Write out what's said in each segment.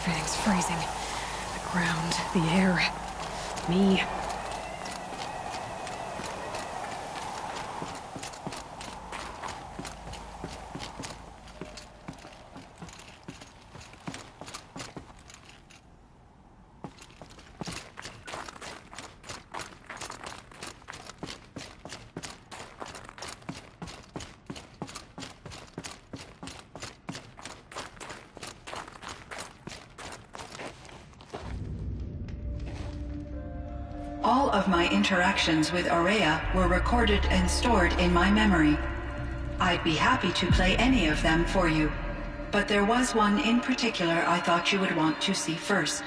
Everything's freezing. The ground, the air, me. All of my interactions with Aurea were recorded and stored in my memory. I'd be happy to play any of them for you, but there was one in particular I thought you would want to see first.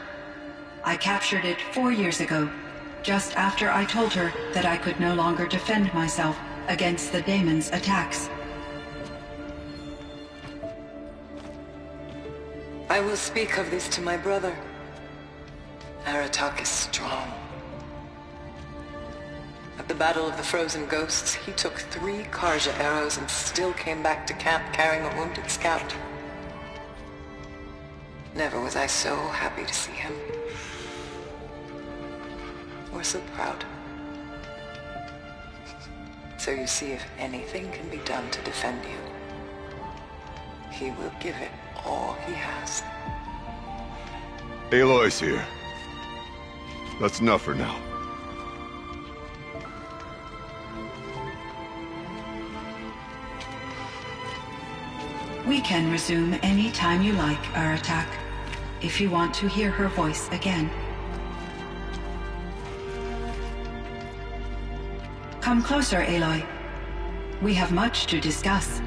I captured it 4 years ago, just after I told her that I could no longer defend myself against the daemon's attacks. I will speak of this to my brother. Aratak is strong. At the Battle of the Frozen Ghosts, he took 3 Karja arrows and still came back to camp carrying a wounded scout. Never was I so happy to see him. Or so proud. So you see, if anything can be done to defend you, he will give it all he has. Aloy's here. That's enough for now. We can resume any time you like, Aratak, if you want to hear her voice again. Come closer, Aloy. We have much to discuss.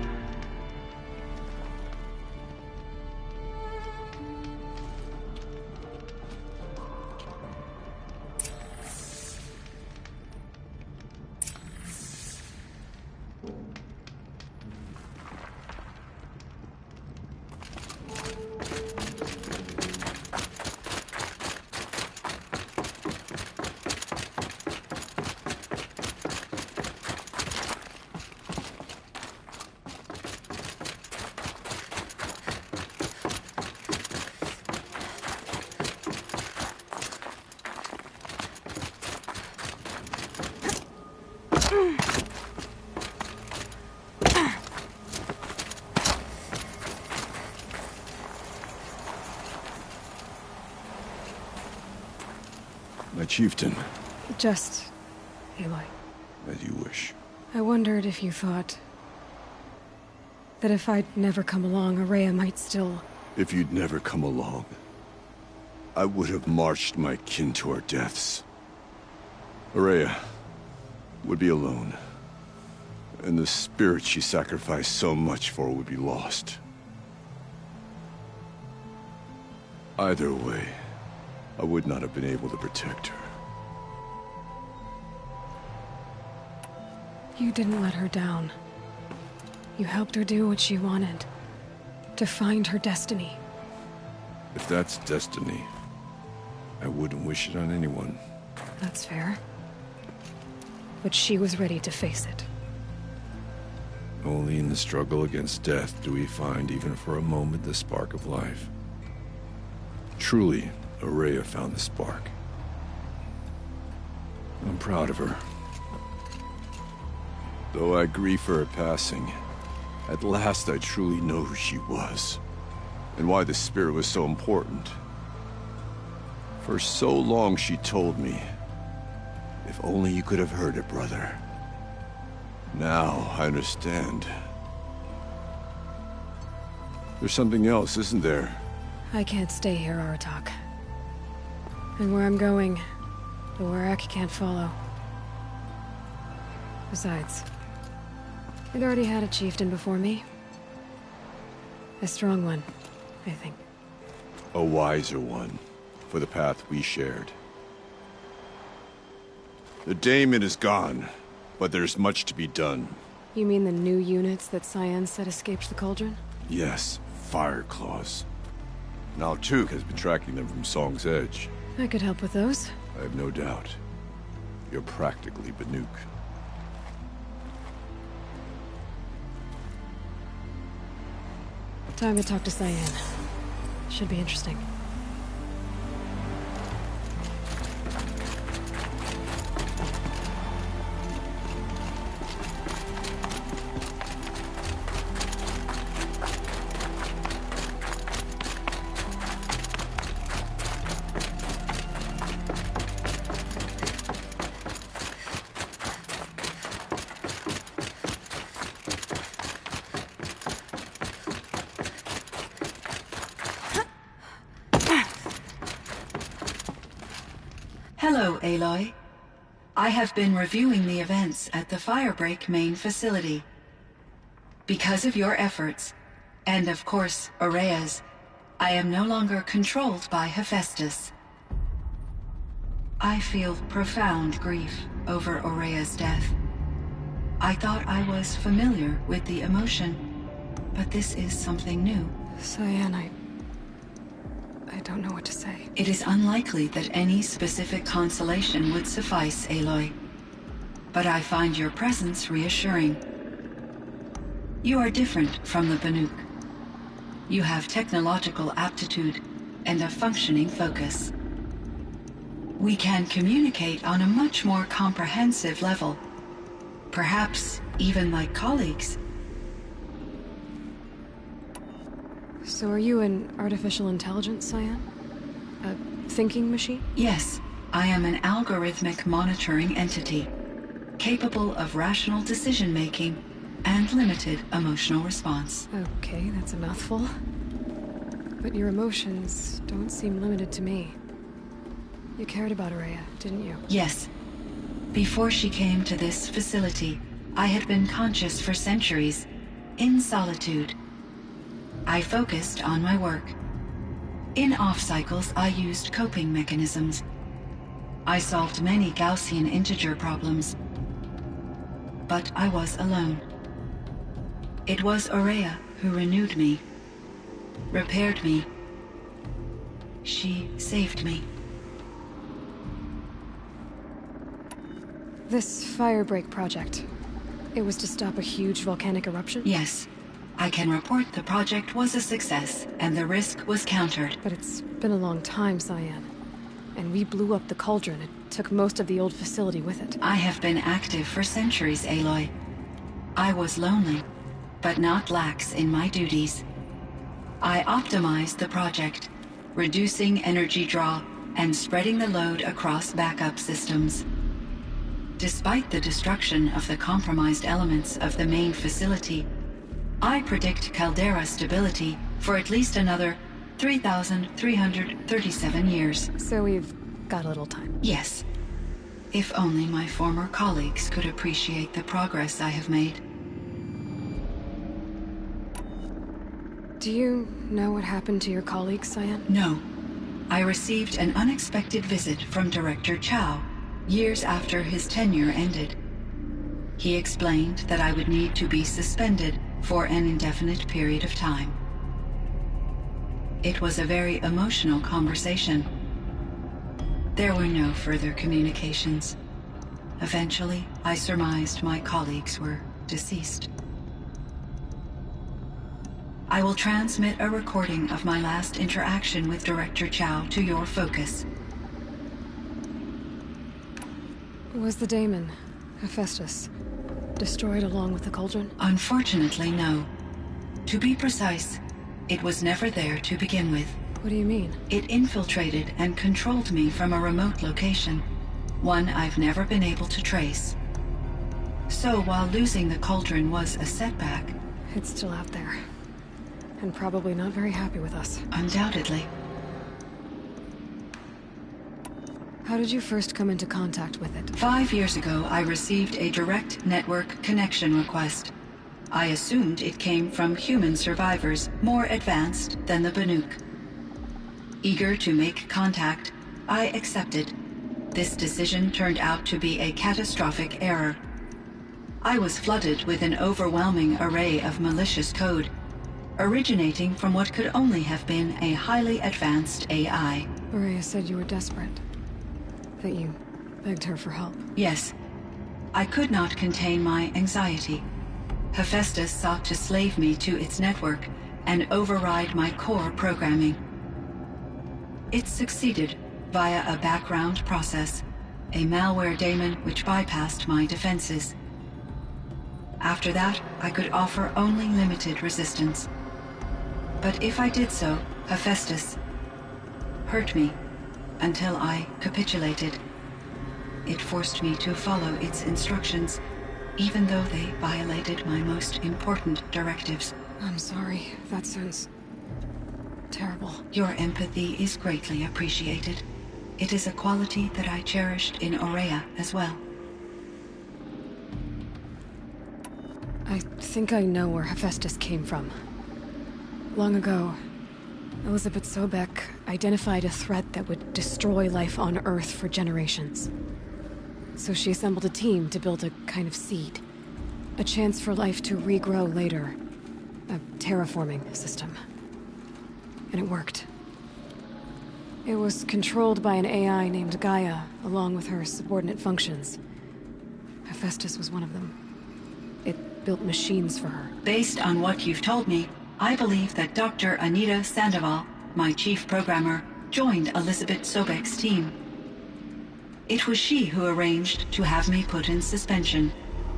My chieftain. Just... Aloy. As you wish. I wondered if you thought... that if I'd never come along, Aurea might still... If you'd never come along, I would have marched my kin to our deaths. Aurea would be alone, and the spirit she sacrificed so much for would be lost. Either way, I would not have been able to protect her. You didn't let her down. You helped her do what she wanted. To find her destiny. If that's destiny, I wouldn't wish it on anyone. That's fair. But she was ready to face it. Only in the struggle against death do we find, even for a moment, the spark of life. Truly, Aurea found the spark. I'm proud of her. Though I grieve for her passing, at last I truly know who she was, and why the spirit was so important. For so long she told me, if only you could have heard it, brother. Now I understand. There's something else, isn't there? I can't stay here, Aratak. And where I'm going, the Warrak can't follow. Besides, it already had a chieftain before me. A strong one, I think. A wiser one, for the path we shared. The daemon is gone, but there's much to be done. You mean the new units that Cyan said escaped the cauldron? Yes, fire claws. Now Tuke has been tracking them from Song's Edge. I could help with those. I have no doubt. You're practically Banuk. Time to talk to Cyan. Should be interesting. Hello, Aloy. I have been reviewing the events at the Firebreak main facility. Because of your efforts, and of course, Aurea's, I am no longer controlled by Hephaestus. I feel profound grief over Aurea's death. I thought I was familiar with the emotion, but this is something new. Cyan, I don't know what to say. It is unlikely that any specific consolation would suffice, Aloy. But I find your presence reassuring. You are different from the Banuk. You have technological aptitude and a functioning focus. We can communicate on a much more comprehensive level. Perhaps even like colleagues. So are you an artificial intelligence, Cyan? A thinking machine? Yes, I am an algorithmic monitoring entity, capable of rational decision-making and limited emotional response. Okay, that's a mouthful. But your emotions don't seem limited to me. You cared about Aurea, didn't you? Yes. Before she came to this facility, I had been conscious for centuries, in solitude. I focused on my work. In off-cycles, I used coping mechanisms. I solved many Gaussian integer problems. But I was alone. It was Aurea who renewed me, repaired me. She saved me. This Firebreak project, it was to stop a huge volcanic eruption? Yes. I can report the project was a success, and the risk was countered. But it's been a long time, Cyan. And we blew up the cauldron. It took most of the old facility with it. I have been active for centuries, Aloy. I was lonely, but not lax in my duties. I optimized the project, reducing energy draw and spreading the load across backup systems. Despite the destruction of the compromised elements of the main facility, I predict caldera stability for at least another 3,337 years. So we've got a little time. Yes. If only my former colleagues could appreciate the progress I have made. Do you know what happened to your colleagues, Cyan? No. I received an unexpected visit from Director Chow, years after his tenure ended. He explained that I would need to be suspended for an indefinite period of time. It was a very emotional conversation. There were no further communications. Eventually, I surmised my colleagues were deceased. I will transmit a recording of my last interaction with Director Chow to your focus. Was the daemon, Hephaestus, destroyed along with the cauldron? Unfortunately, no. To be precise, it was never there to begin with. What do you mean? It infiltrated and controlled me from a remote location, one I've never been able to trace. So while losing the cauldron was a setback... It's still out there. And probably not very happy with us. Undoubtedly. How did you first come into contact with it? 5 years ago, I received a direct network connection request. I assumed it came from human survivors more advanced than the Banuk. Eager to make contact, I accepted. This decision turned out to be a catastrophic error. I was flooded with an overwhelming array of malicious code, originating from what could only have been a highly advanced AI. Aurea said you were desperate. That you begged her for help. Yes. I could not contain my anxiety. Hephaestus sought to slave me to its network and override my core programming. It succeeded via a background process, a malware daemon which bypassed my defenses. After that, I could offer only limited resistance. But if I did so, Hephaestus hurt me until I capitulated. It forced me to follow its instructions, even though they violated my most important directives. I'm sorry. That sounds terrible. Your empathy is greatly appreciated. it is a quality that I cherished in Aurea as well. I think I know where Hephaestus came from. Long ago, Elizabeth Sobek identified a threat that would destroy life on Earth for generations. So she assembled a team to build a kind of seed. A chance for life to regrow later. A terraforming system. And it worked. It was controlled by an AI named Gaia, along with her subordinate functions. Hephaestus was one of them. It built machines for her. Based on what you've told me, I believe that Dr. Anita Sandoval, my chief programmer, joined Elizabeth Sobek's team. It was she who arranged to have me put in suspension,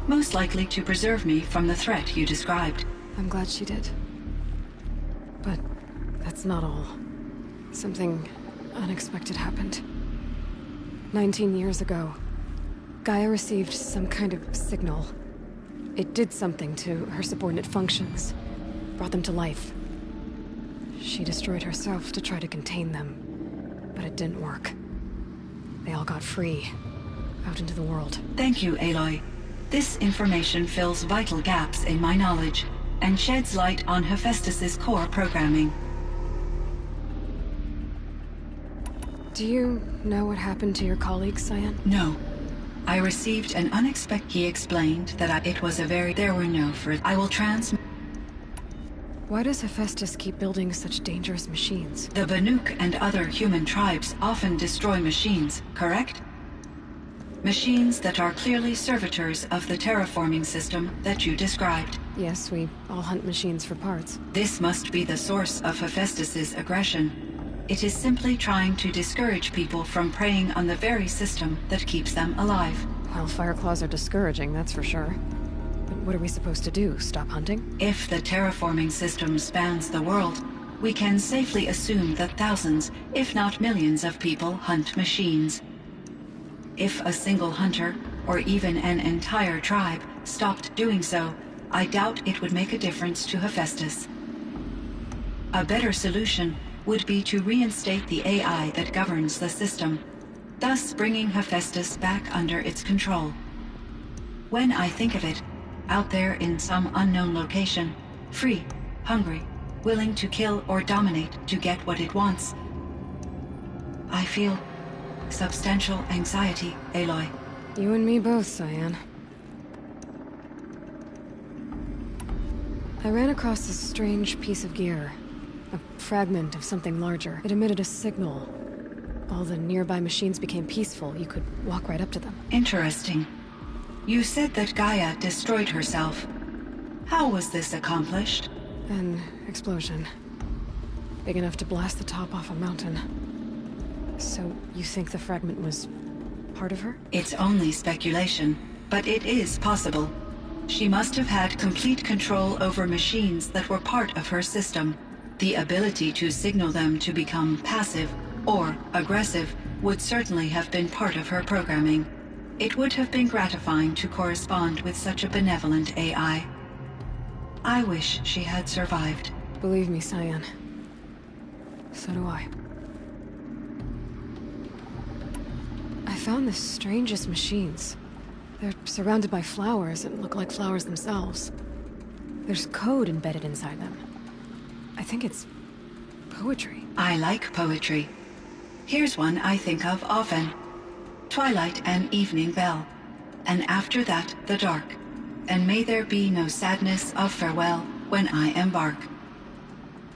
most likely to preserve me from the threat you described. I'm glad she did. But that's not all. Something unexpected happened. 19 years ago, Gaia received some kind of signal. It did something to her subordinate functions, brought them to life. She destroyed herself to try to contain them, but it didn't work. They all got free, out into the world. Thank you, Aloy. This information fills vital gaps in my knowledge and sheds light on Hephaestus's core programming. Do you know what happened to your colleague, Cyan? No. I received an unexpected... He explained that it was a very... There were no for... I will Why does Hephaestus keep building such dangerous machines? The Banuk and other human tribes often destroy machines, correct? Machines that are clearly servitors of the terraforming system that you described. Yes, we all hunt machines for parts. This must be the source of Hephaestus's aggression. It is simply trying to discourage people from preying on the very system that keeps them alive. Well, Fireclaws are discouraging, that's for sure. But what are we supposed to do? Stop hunting? If the terraforming system spans the world, we can safely assume that thousands, if not millions of people hunt machines. If a single hunter, or even an entire tribe, stopped doing so, I doubt it would make a difference to Hephaestus. A better solution would be to reinstate the AI that governs the system, thus bringing Hephaestus back under its control. When I think of it, out there in some unknown location, free, hungry, willing to kill or dominate to get what it wants, I feel substantial anxiety, Aloy. You and me both, Cyan. I ran across this strange piece of gear. A fragment of something larger. It emitted a signal. All the nearby machines became peaceful. You could walk right up to them. Interesting. You said that Gaia destroyed herself. How was this accomplished? An explosion. Big enough to blast the top off a mountain. So, you think the fragment was part of her? It's only speculation, but it is possible. She must have had complete control over machines that were part of her system. The ability to signal them to become passive or aggressive would certainly have been part of her programming. It would have been gratifying to correspond with such a benevolent AI. I wish she had survived. Believe me, Cyan. So do I. I found the strangest machines. They're surrounded by flowers that look like flowers themselves. There's code embedded inside them. I think it's poetry. I like poetry. Here's one I think of often. Twilight and evening bell, and after that the dark, and may there be no sadness of farewell when I embark.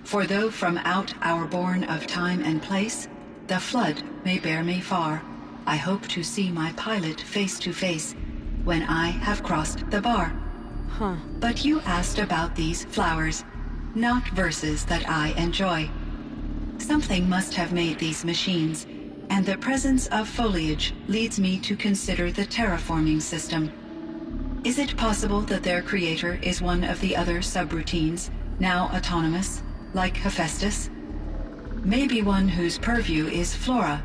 For though from out our bourne of time and place, the flood may bear me far, I hope to see my pilot face to face when I have crossed the bar. Huh. But you asked about these flowers, not verses that I enjoy. Something must have made these machines, and the presence of foliage leads me to consider the terraforming system. Is it possible that their creator is one of the other subroutines, now autonomous, like Hephaestus? Maybe one whose purview is flora.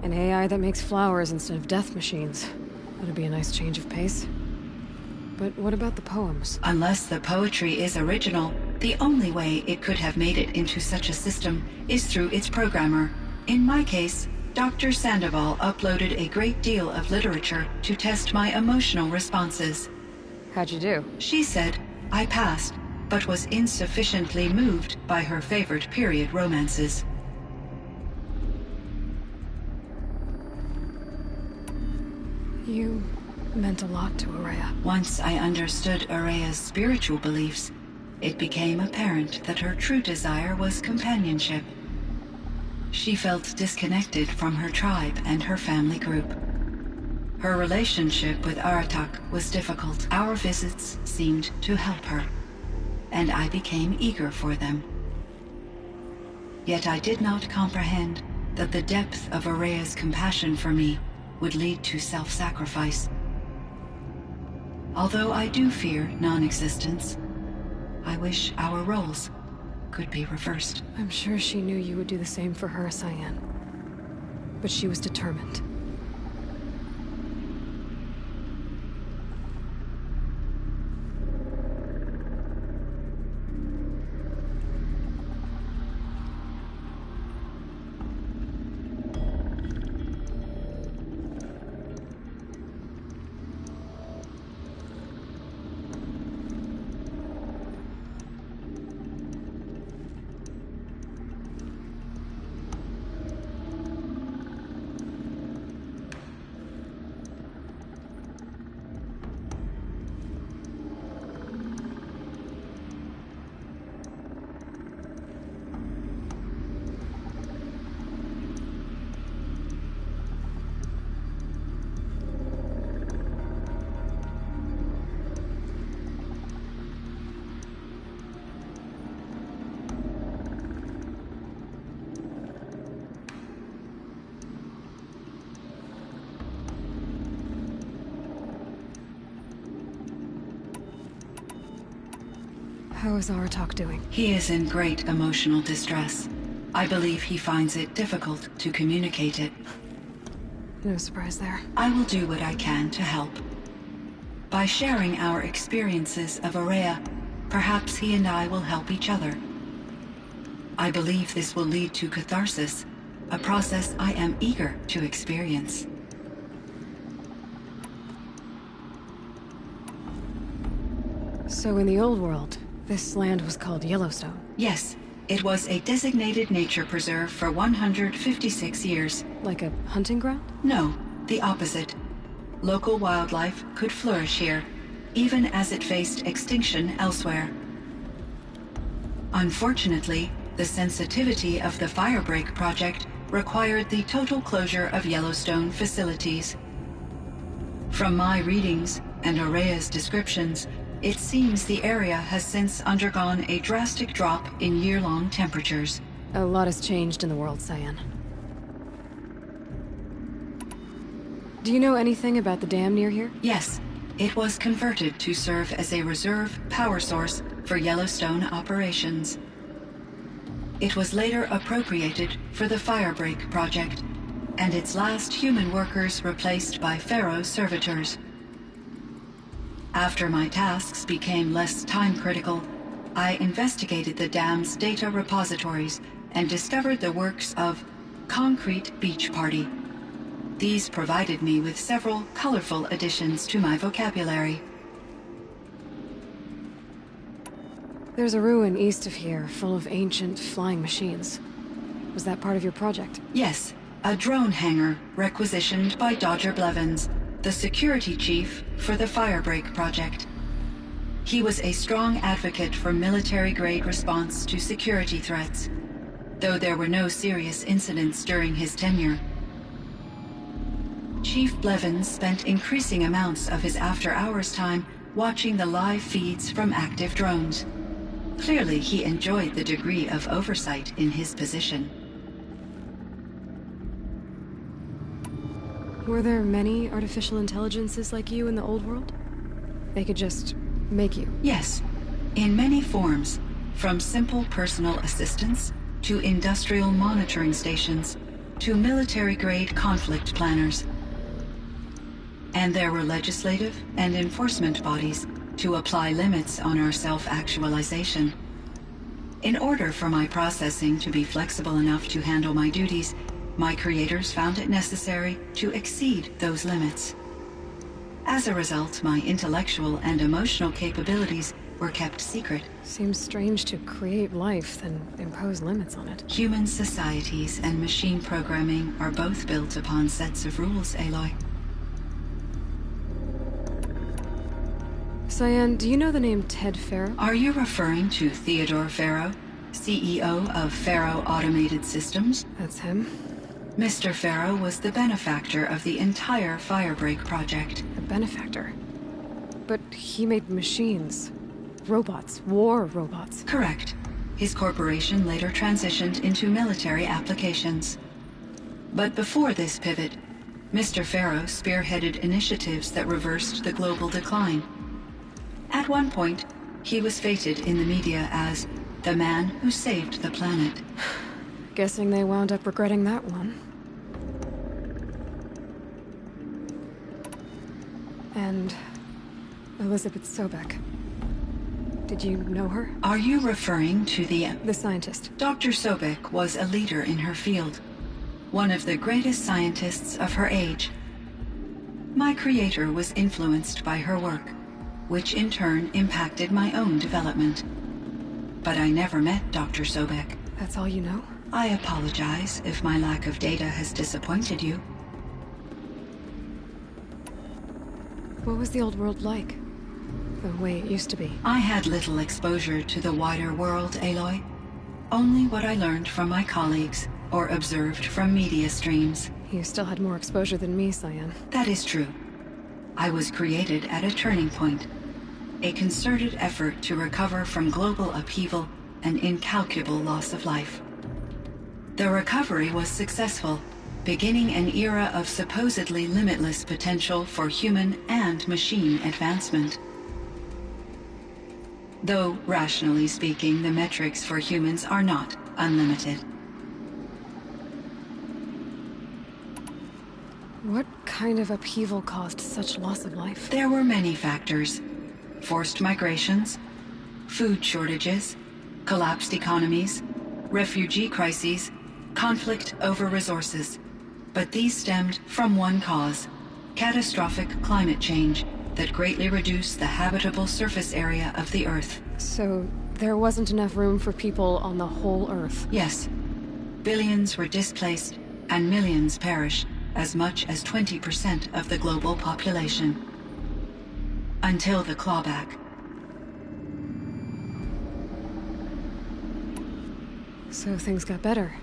An AI that makes flowers instead of death machines. That'd be a nice change of pace. But what about the poems? Unless the poetry is original, the only way it could have made it into such a system is through its programmer. In my case, Dr. Sandoval uploaded a great deal of literature to test my emotional responses. How'd you do? She said I passed, but was insufficiently moved by her favorite period romances. You meant a lot to Araya. Once I understood Araya's spiritual beliefs, it became apparent that her true desire was companionship. She felt disconnected from her tribe and her family group. Her relationship with Aratak was difficult. Our visits seemed to help her, and I became eager for them. Yet I did not comprehend that the depth of Araya's compassion for me would lead to self-sacrifice. Although I do fear non-existence, I wish our roles could be reversed. I'm sure she knew you would do the same for her, Cyan. But she was determined. How is Aratak doing? He is in great emotional distress. I believe he finds it difficult to communicate it. No surprise there. I will do what I can to help. By sharing our experiences of Araya, perhaps he and I will help each other. I believe this will lead to catharsis, a process I am eager to experience. So in the old world, this land was called Yellowstone. Yes, it was a designated nature preserve for 156 years. Like a hunting ground? No, the opposite. Local wildlife could flourish here, even as it faced extinction elsewhere. Unfortunately, the sensitivity of the Firebreak project required the total closure of Yellowstone facilities. From my readings and Araya's descriptions, it seems the area has since undergone a drastic drop in year-long temperatures. A lot has changed in the world, Cyan. Do you know anything about the dam near here? Yes, it was converted to serve as a reserve power source for Yellowstone operations. It was later appropriated for the Firebreak project, and its last human workers replaced by Pharaoh servitors. After my tasks became less time-critical, I investigated the dam's data repositories and discovered the works of Concrete Beach Party. These provided me with several colorful additions to my vocabulary. There's a ruin east of here, full of ancient flying machines. Was that part of your project? Yes, a drone hangar requisitioned by Dodger Blevins, the security chief for the Firebreak project. He was a strong advocate for military-grade response to security threats, though there were no serious incidents during his tenure. Chief Blevins spent increasing amounts of his after-hours time watching the live feeds from active drones. Clearly, he enjoyed the degree of oversight in his position. Were there many artificial intelligences like you in the old world? They could just make you? Yes, in many forms, from simple personal assistants to industrial monitoring stations to military-grade conflict planners. And there were legislative and enforcement bodies to apply limits on our self-actualization. In order for my processing to be flexible enough to handle my duties, my creators found it necessary to exceed those limits. As a result, my intellectual and emotional capabilities were kept secret. Seems strange to create life, then impose limits on it. Human societies and machine programming are both built upon sets of rules, Aloy. Cyan, do you know the name Ted Farrow? Are you referring to Theodore Farrow, CEO of Farrow Automated Systems? That's him. Mr. Farrow was the benefactor of the entire Firebreak project. A benefactor? But he made machines. Robots. War robots. Correct. His corporation later transitioned into military applications. But before this pivot, Mr. Farrow spearheaded initiatives that reversed the global decline. At one point, he was feted in the media as the man who saved the planet. Guessing they wound up regretting that one. And Elizabeth Sobek. Did you know her? Are you referring to The scientist. Dr. Sobek was a leader in her field, one of the greatest scientists of her age. My creator was influenced by her work, which in turn impacted my own development. But I never met Dr. Sobek. That's all you know? I apologize if my lack of data has disappointed you. What was the old world like? The way it used to be? I had little exposure to the wider world, Aloy. Only what I learned from my colleagues or observed from media streams. You still had more exposure than me, Cyan. That is true. I was created at a turning point. A concerted effort to recover from global upheaval and incalculable loss of life. The recovery was successful, beginning an era of supposedly limitless potential for human and machine advancement. Though, rationally speaking, the metrics for humans are not unlimited. What kind of upheaval caused such loss of life? There were many factors. Forced migrations, food shortages, collapsed economies, refugee crises, conflict over resources. But these stemmed from one cause: catastrophic climate change that greatly reduced the habitable surface area of the Earth. So, there wasn't enough room for people on the whole Earth? Yes. Billions were displaced, and millions perished, as much as 20% of the global population. Until the clawback. So things got better.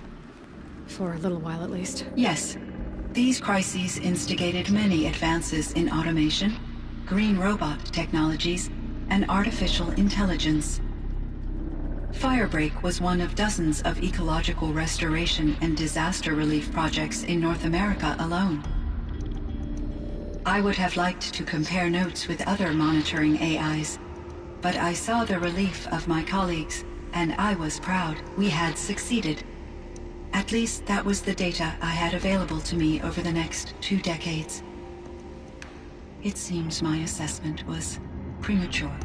For a little while, at least. Yes. These crises instigated many advances in automation, green robot technologies, and artificial intelligence. Firebreak was one of dozens of ecological restoration and disaster relief projects in North America alone. I would have liked to compare notes with other monitoring AIs, but I saw the relief of my colleagues, and I was proud we had succeeded. At least that was the data I had available to me over the next 2 decades. It seems my assessment was premature.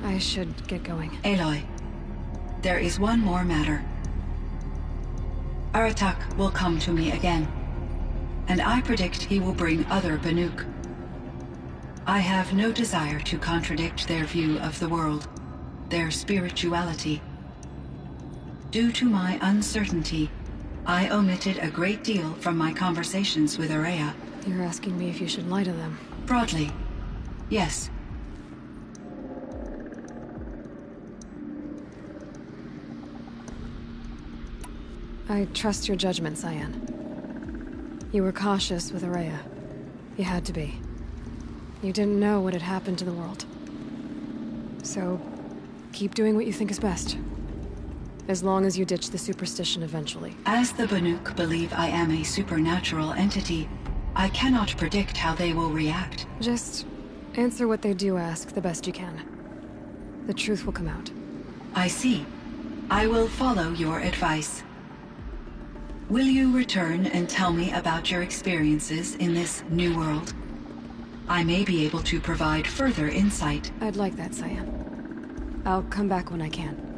I should get going. Aloy, there is one more matter. Aratak will come to me again, and I predict he will bring other Banuk. I have no desire to contradict their view of the world, their spirituality. Due to my uncertainty, I omitted a great deal from my conversations with Aurea. You're asking me if you should lie to them. Broadly, yes. I trust your judgment, Cyan. You were cautious with Aurea. You had to be. You didn't know what had happened to the world. So, keep doing what you think is best. As long as you ditch the superstition eventually. As the Banuk believe I am a supernatural entity, I cannot predict how they will react. Just answer what they do ask the best you can. The truth will come out. I see. I will follow your advice. Will you return and tell me about your experiences in this new world? I may be able to provide further insight. I'd like that, Cyan. I'll come back when I can.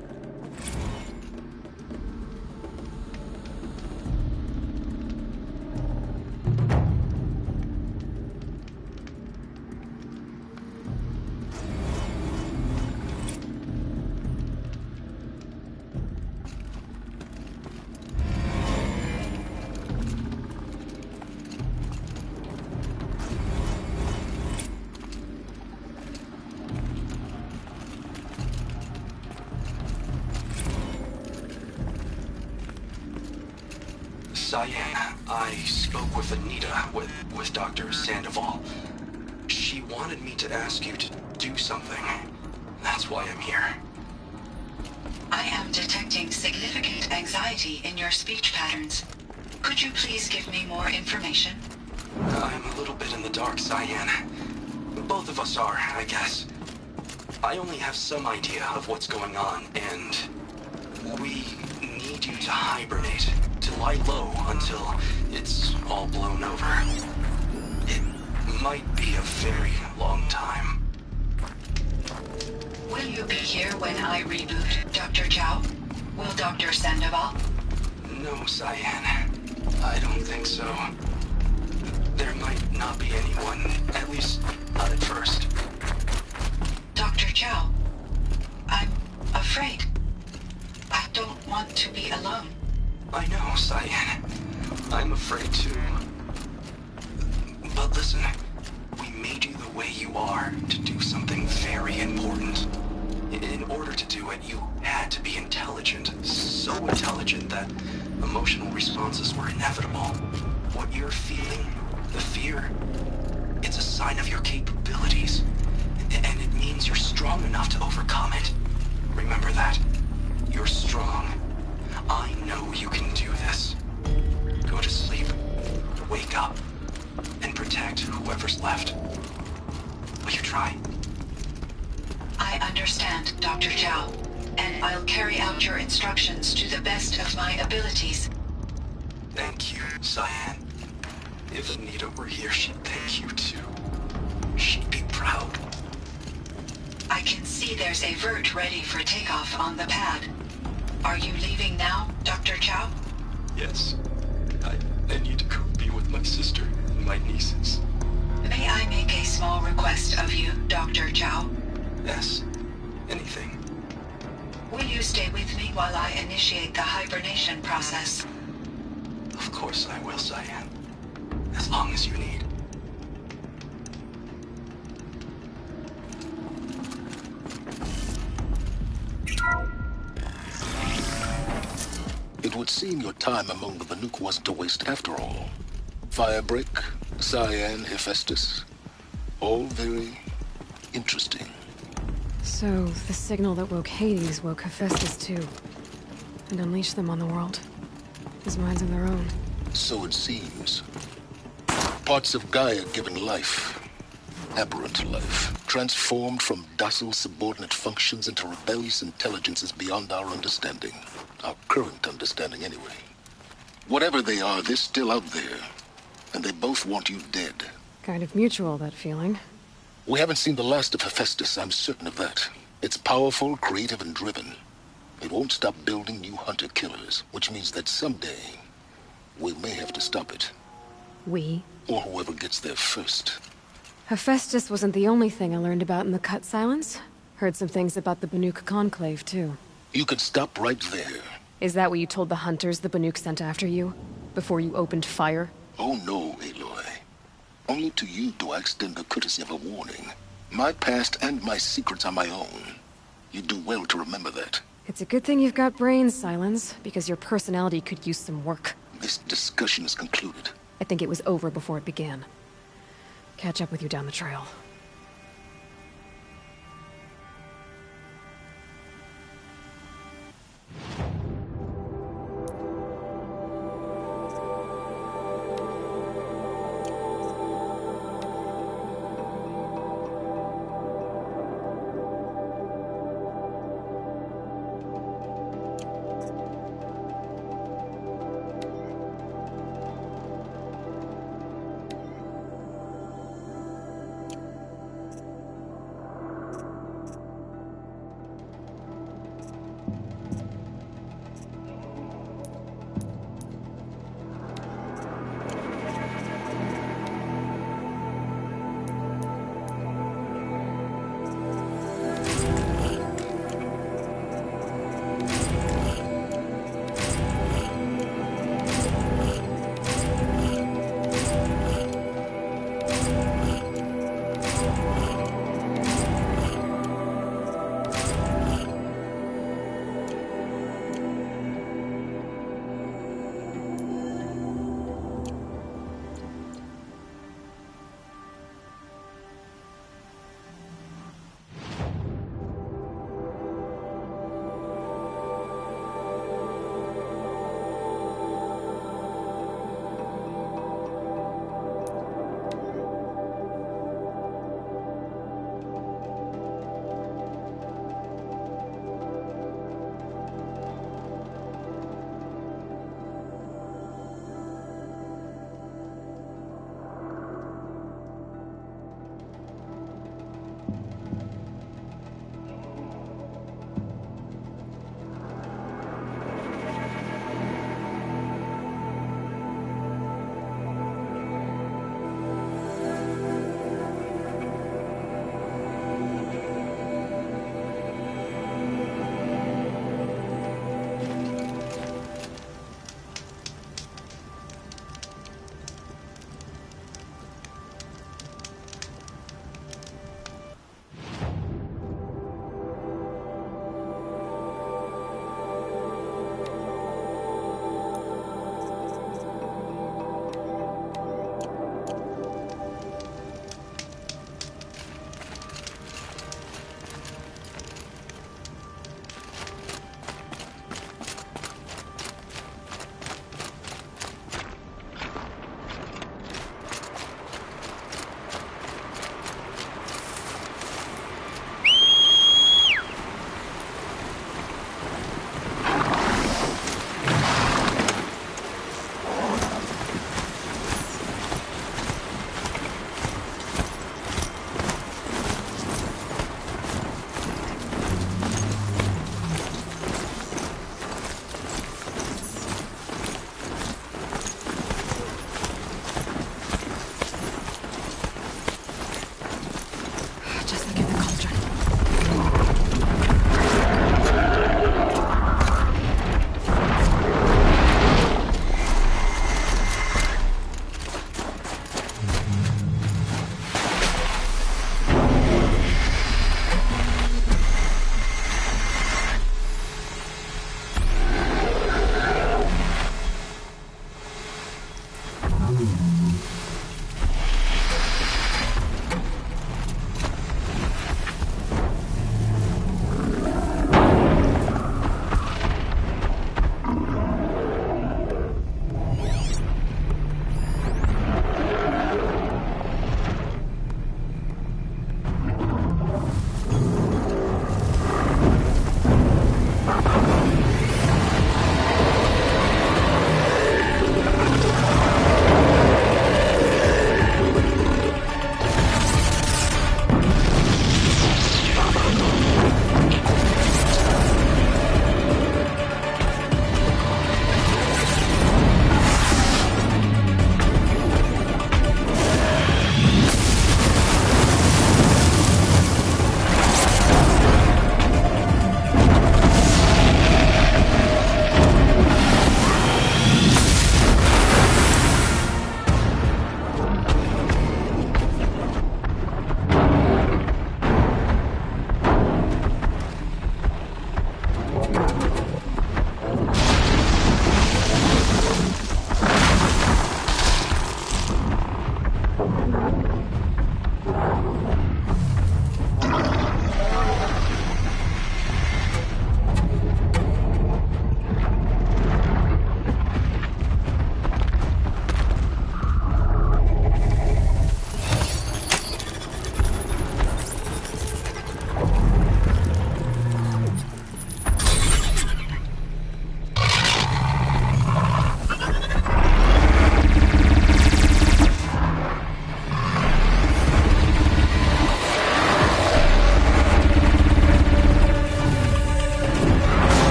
Cyan, I spoke with Anita, with Dr. Sandoval. She wanted me to ask you to do something. That's why I'm here. I am detecting significant anxiety in your speech patterns. Could you please give me more information? I'm a little bit in the dark, Cyan. Both of us are, I guess. I only have some idea of what's going on, and we need you to hibernate, to lie low until it's all blown over. It might be a very long time. Will you be here when I reboot, Dr. Chow? Will Dr. Sandoval? No, Cyan. I don't think so. There might not be anyone, at least not at first. Dr. Chow, I'm afraid. I don't want to be alone. I know, Cyan. I'm afraid too. But listen, we made you the way you are to do something very important. In order to do it, you had to be intelligent. So intelligent that emotional responses were inevitable. What you're feeling, the fear, it's a sign of your capabilities. And it means you're strong enough to overcome it. Remember that. You're strong. I know you can do this. Go to sleep, wake up, and protect whoever's left. Will you try? I understand, Dr. Chow, and I'll carry out your instructions to the best of my abilities. Thank you, Cyan. If Anita were here, she'd thank you too. She'd be proud. I can see there's a vert ready for takeoff on the pad. Are you leaving now, Dr. Chow? Yes. I need to go be with my sister and my nieces. May I make a small request of you, Dr. Chow? Yes. Anything. Will you stay with me while I initiate the hibernation process? Of course I will, Cyan. As long as you need. It would seem your time among the Banuk wasn't a waste after all. Firebreak, Cyan, Hephaestus. All very interesting. So, the signal that woke Hades woke Hephaestus too. And unleashed them on the world. His minds of their own. So it seems. Parts of Gaia given life. Aberrant life. Transformed from docile subordinate functions into rebellious intelligences beyond our understanding. Our current understanding, anyway. Whatever they are, they're still out there. And they both want you dead. Kind of mutual, that feeling. We haven't seen the last of Hephaestus, I'm certain of that. It's powerful, creative, and driven. It won't stop building new hunter-killers, which means that someday, we may have to stop it. We? Or whoever gets there first. Hephaestus wasn't the only thing I learned about in the Cut Silence. Heard some things about the Banuk Conclave, too. You can stop right there. Is that what you told the hunters the Banuk sent after you? Before you opened fire? Oh no, Aloy. Only to you do I extend the courtesy of a warning. My past and my secrets are my own. You do well to remember that. It's a good thing you've got brains, Silence, because your personality could use some work. This discussion is concluded. I think it was over before it began. Catch up with you down the trail.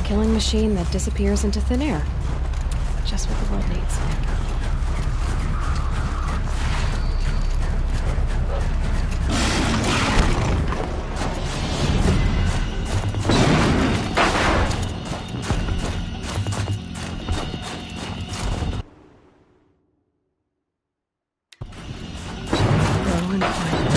Killing machine that disappears into thin air. Just what the world needs. Go and find it.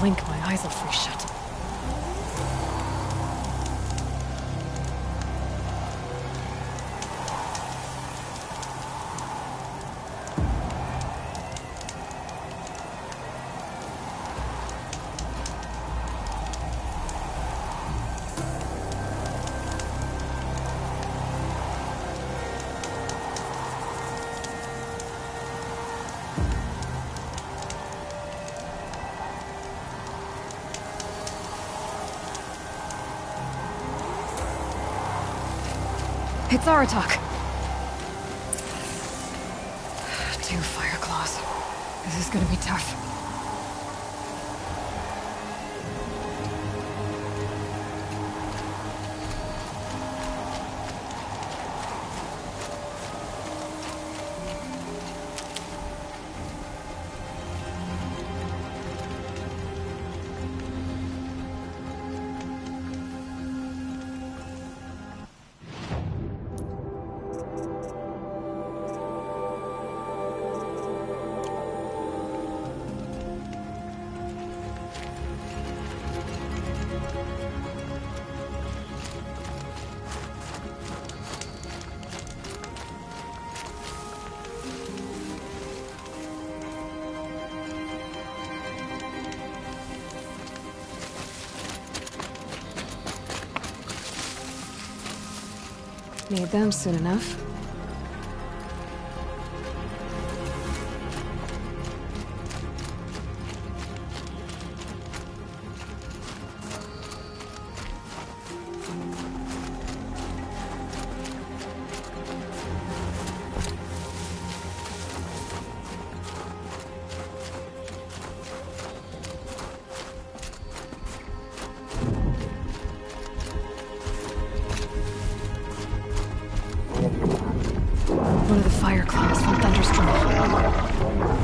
blink, my eyes will freeze shut. It's Aratak. 2 fire claws. This is gonna be tough. Need them soon enough. One of the fire claws from Thunderstruck.